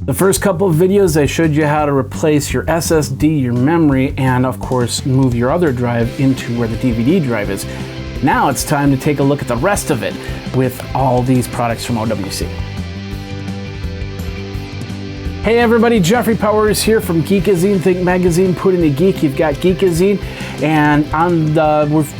The first couple of videos I showed you how to replace your SSD, your memory, and of course move your other drive into where the DVD drive is. Now it's time to take a look at the rest of it with all these products from OWC. Hey everybody, Jeffrey Powers here from Geekazine. Think magazine, put in a geek. You've got Geekazine, and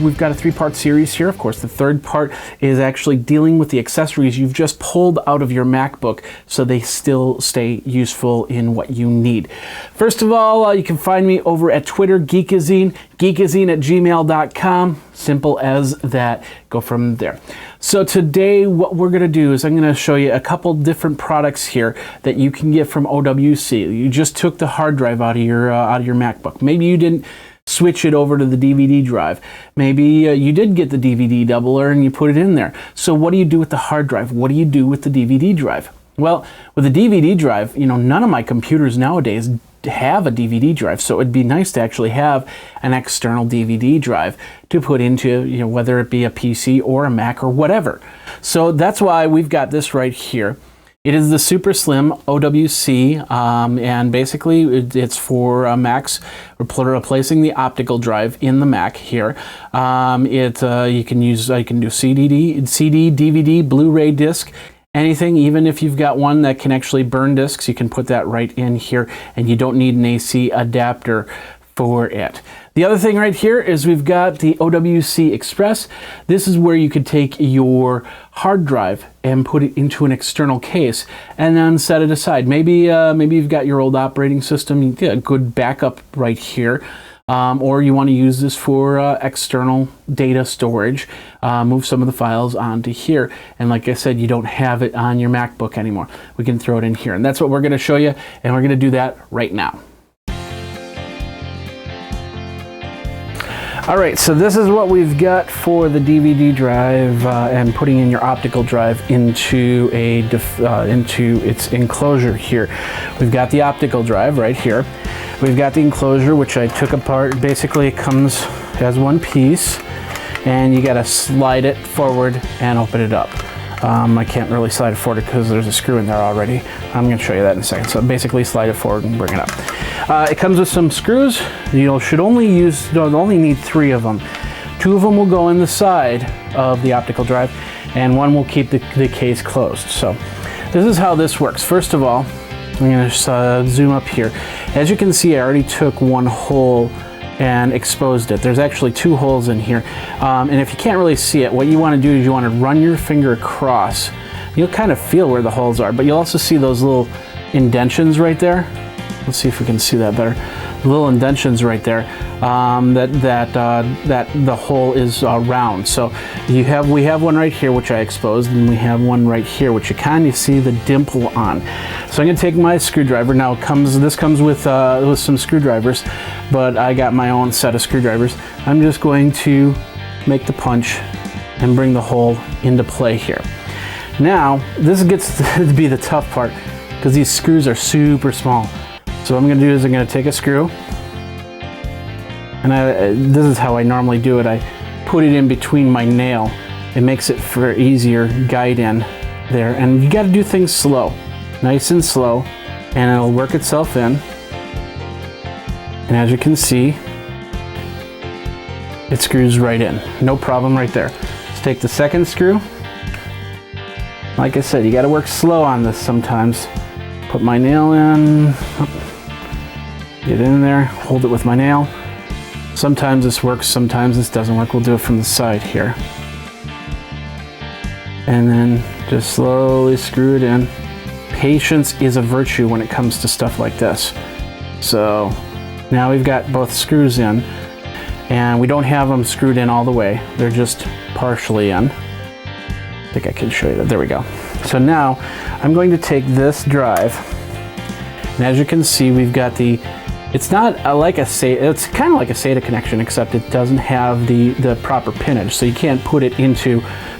we've got a three-part series here. Of course, the third part is actually dealing with the accessories you've just pulled out of your MacBook so they still stay useful in what you need. First of all, you can find me over at Twitter, Geekazine, geekazine@gmail.com. Simple as that. Go from there. So today what we're going to do is I'm going to show you a couple different products here that you can get from OWC. You just took the hard drive out of your MacBook. Maybe you didn't switch it over to the DVD drive. Maybe you did get the DVD doubler and you put it in there. So what do you do with the hard drive? What do you do with the DVD drive? Well, with the DVD drive, none of my computers nowadays have a DVD drive, so it'd be nice to actually have an external DVD drive to put into, whether it be a PC or a Mac or whatever. So that's why we've got this right here. It is the Superslim OWC, and basically it's for Macs, replacing the optical drive in the Mac here. You can do CD, DVD, Blu-ray disc. Anything, even if you've got one that can actually burn discs, you can put that right in here, and you don't need an AC adapter for it. The other thing right here is we've got the OWC Express. This is where you could take your hard drive and put it into an external case and then set it aside. Maybe you've got your old operating system, you get a good backup right here. Or you want to use this for external data storage, move some of the files onto here, and like I said, you don't have it on your MacBook anymore. We can throw it in here, and that's what we're going to show you, and we're going to do that right now. Alright, so this is what we've got for the DVD drive and putting in your optical drive into its enclosure here. We've got the optical drive right here. We've got the enclosure, which I took apart. Basically, it comes as one piece, and you got to slide it forward and open it up. I can't really slide it forward because there's a screw in there already. I'm going to show you that in a second. So basically, slide it forward and bring it up. It comes with some screws. Should only need 3 of them. 2 of them will go in the side of the optical drive, and 1 will keep the case closed. So this is how this works. First of all, I'm going to zoom up here. As you can see, I already took 1 hole and exposed it. There's actually 2 holes in here. And if you can't really see it, what you want to do is you want to run your finger across. You'll kind of feel where the holes are, but you'll also see those little indentions right there. Let's see if we can see that better. The little indentions right there. That the hole is round. So we have one right here which I exposed, and we have one right here which you kind of see the dimple on. So I'm going to take my screwdriver. Now this comes with some screwdrivers, but I got my own set of screwdrivers. I'm just going to make the punch and bring the hole into play here. Now this gets to be the tough part because these screws are super small. So what I'm going to do is I'm going to take a screw, and this is how I normally do it. I put it in between my nail. It makes it for easier guide in there, and you got to do things slow, nice and slow, and it'll work itself in. And as you can see, it screws right in, no problem right there. Let's take the second screw. Like I said, you got to work slow on this sometimes. Put my nail in. Get in there, hold it with my nail. Sometimes this works, sometimes this doesn't work. We'll do it from the side here. And then just slowly screw it in. Patience is a virtue when it comes to stuff like this. So now we've got both screws in, and we don't have them screwed in all the way. They're just partially in. I think I can show you that. There we go. So now I'm going to take this drive, and as you can see, we've got it's not like a SATA, it's kind of like a SATA connection, except it doesn't have the proper pinage, so you can't put it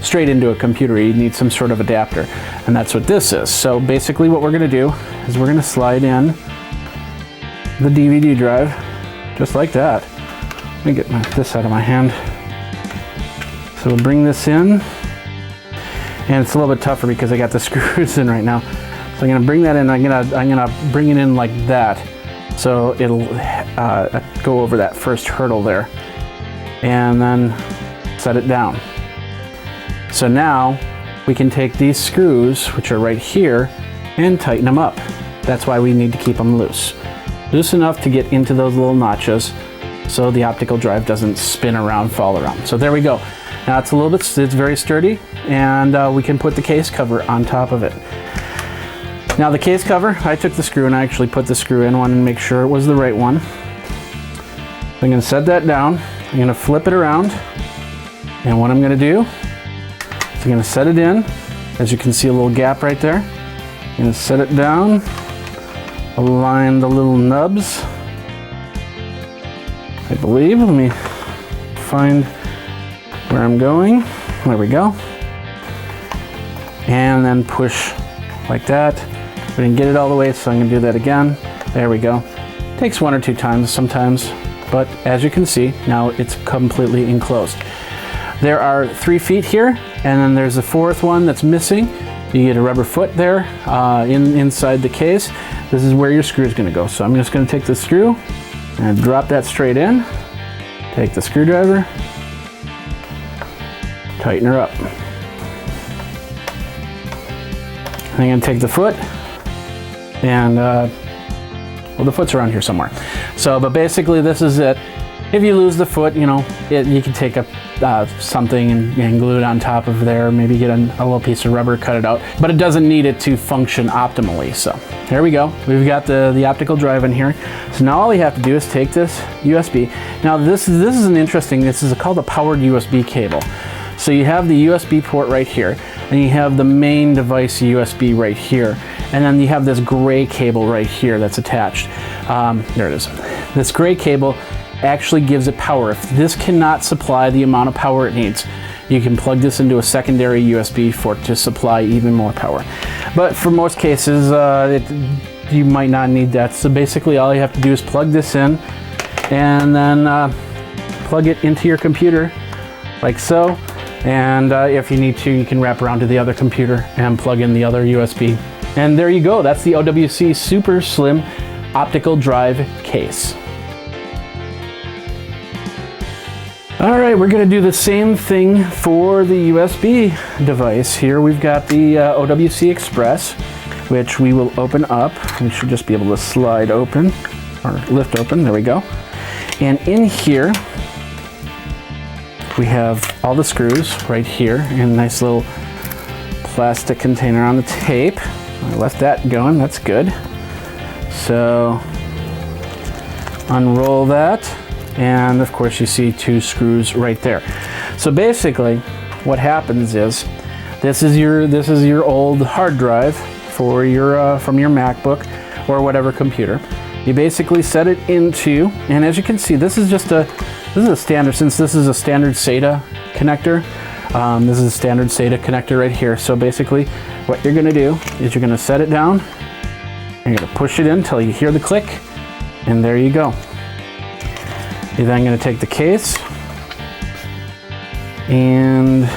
straight into a computer. You need some sort of adapter, and that's what this is. So basically what we're going to do is we're going to slide in the DVD drive, just like that. Let me get this out of my hand. So we'll bring this in, and it's a little bit tougher because I got the screws in right now. So So I'm gonna bring that in, I'm gonna bring it in like that. So it'll go over that first hurdle there. And then set it down. So now we can take these screws, which are right here, and tighten them up. That's why we need to keep them loose. Loose enough to get into those little notches so the optical drive doesn't spin around, fall around. So there we go. Now it's it's very sturdy, and we can put the case cover on top of it. Now the case cover, I took the screw and I actually put the screw in one and make sure it was the right one. I'm gonna set that down. I'm gonna flip it around, and what I'm gonna do is I'm gonna set it in. As you can see, a little gap right there. I'm gonna set it down, align the little nubs, I believe. Let me find where I'm going. There we go. And then push like that. We didn't get it all the way, so I'm gonna do that again. There we go. Takes 1 or 2 times sometimes, but as you can see, now it's completely enclosed. There are 3 feet here, and then there's a 4th one that's missing. You get a rubber foot there inside the case. This is where your screw is gonna go. So I'm just gonna take the screw and drop that straight in. Take the screwdriver, tighten her up. I'm gonna take the foot and, well, the foot's around here somewhere. So, but basically this is it. If you lose the foot, you know, you can take something and glue it on top of there, maybe get a little piece of rubber, cut it out, but it doesn't need it to function optimally. So here we go. We've got the optical drive in here. So now all we have to do is take this USB. Now this is an interesting, this is called a powered USB cable. So you have the USB port right here, and you have the main device USB right here, and then you have this gray cable right here that's attached. There it is. This gray cable actually gives it power. If this cannot supply the amount of power it needs, you can plug this into a secondary USB for it to supply even more power. But for most cases, you might not need that. So basically all you have to do is plug this in, and then plug it into your computer like so. And if you need to, you can wrap around to the other computer and plug in the other USB. And there you go. That's the OWC Superslim optical drive case. All right, we're gonna do the same thing for the USB device. Here we've got the OWC Express, which we will open up. We should just be able to slide open or lift open, there we go. And in here, we have all the screws right here in a nice little plastic container on the tape. I left that going, that's good. So unroll that, and of course you see 2 screws right there. So basically what happens is this is your old hard drive for your from your MacBook or whatever computer. You basically set it into, and as you can see, this is a standard, since this is a standard SATA connector. This is a standard SATA connector right here. So basically what you're gonna do is you're gonna set it down, you're gonna push it in until you hear the click, and there you go. You're then gonna take the case, and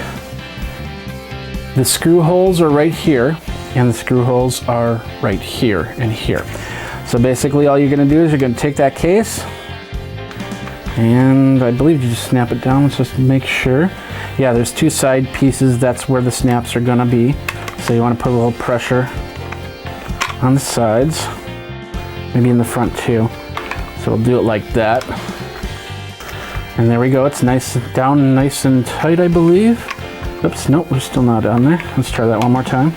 the screw holes are right here, and the screw holes are right here and here. So basically all you're gonna do is you're gonna take that case, and I believe you just snap it down. Let's just make sure. Yeah, there's 2 side pieces. That's where the snaps are gonna be. So you wanna put a little pressure on the sides, maybe in the front too. So we'll do it like that. And there we go, it's nice down, nice and tight, I believe. Oops, nope, we're still not down there. Let's try that one more time.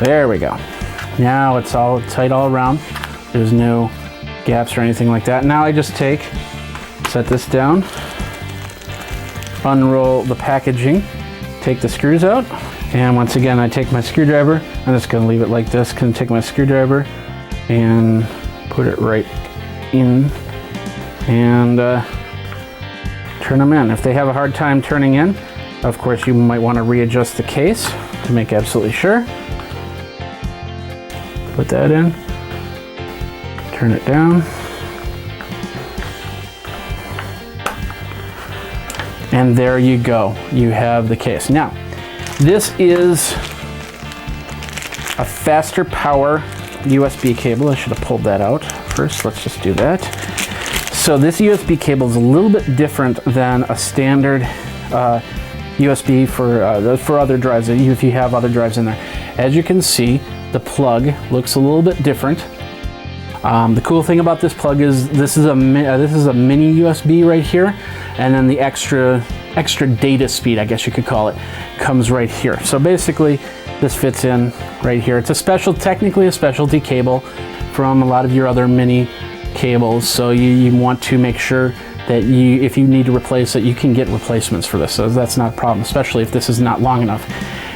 There we go. Now it's all tight all around. There's no gaps or anything like that. Now I just set this down, unroll the packaging, take the screws out, and once again I take my screwdriver. I'm just gonna leave it like this. Gonna take my screwdriver and put it right in, and turn them in. If they have a hard time turning in, of course you might want to readjust the case to make absolutely sure. Put that in, turn it down, and there you go. You have the case. Now, this is a faster power USB cable. I should have pulled that out first. Let's just do that. So this USB cable is a little bit different than a standard USB for other drives, if you have other drives in there. As you can see, the plug looks a little bit different. The cool thing about this plug is this is a mini USB right here, and then the extra data speed, I guess you could call it, comes right here. So basically, this fits in right here. It's technically a specialty cable from a lot of your other mini cables. So you want to make sure that if you need to replace it, you can get replacements for this. So that's not a problem, especially if this is not long enough.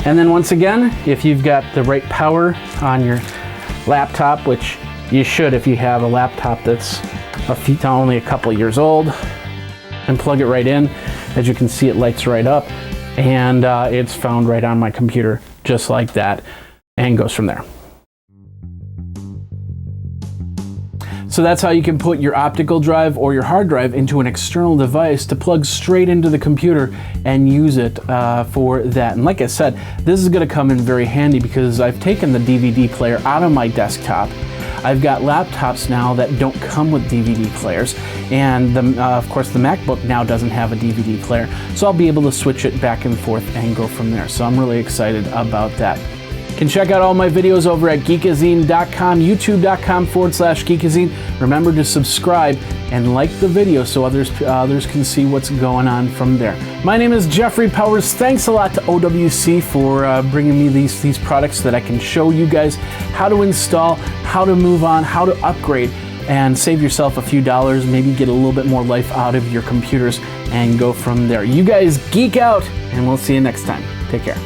And then once again, if you've got the right power on your laptop, which you should if you have a laptop that's only a couple years old, and plug it right in. As you can see, it lights right up, and it's found right on my computer, just like that, and goes from there. So that's how you can put your optical drive or your hard drive into an external device to plug straight into the computer and use it for that. And like I said, this is going to come in very handy because I've taken the DVD player out of my desktop. I've got laptops now that don't come with DVD players, and of course the MacBook now doesn't have a DVD player, so I'll be able to switch it back and forth and go from there. So I'm really excited about that. You can check out all my videos over at Geekazine.com, youtube.com/Geekazine. Remember to subscribe and like the video so others can see what's going on from there. My name is Jeffrey Powers. Thanks a lot to OWC for bringing me these products so that I can show you guys how to install, how to move on, how to upgrade, and save yourself a few dollars, maybe get a little bit more life out of your computers and go from there. You guys geek out, and we'll see you next time. Take care.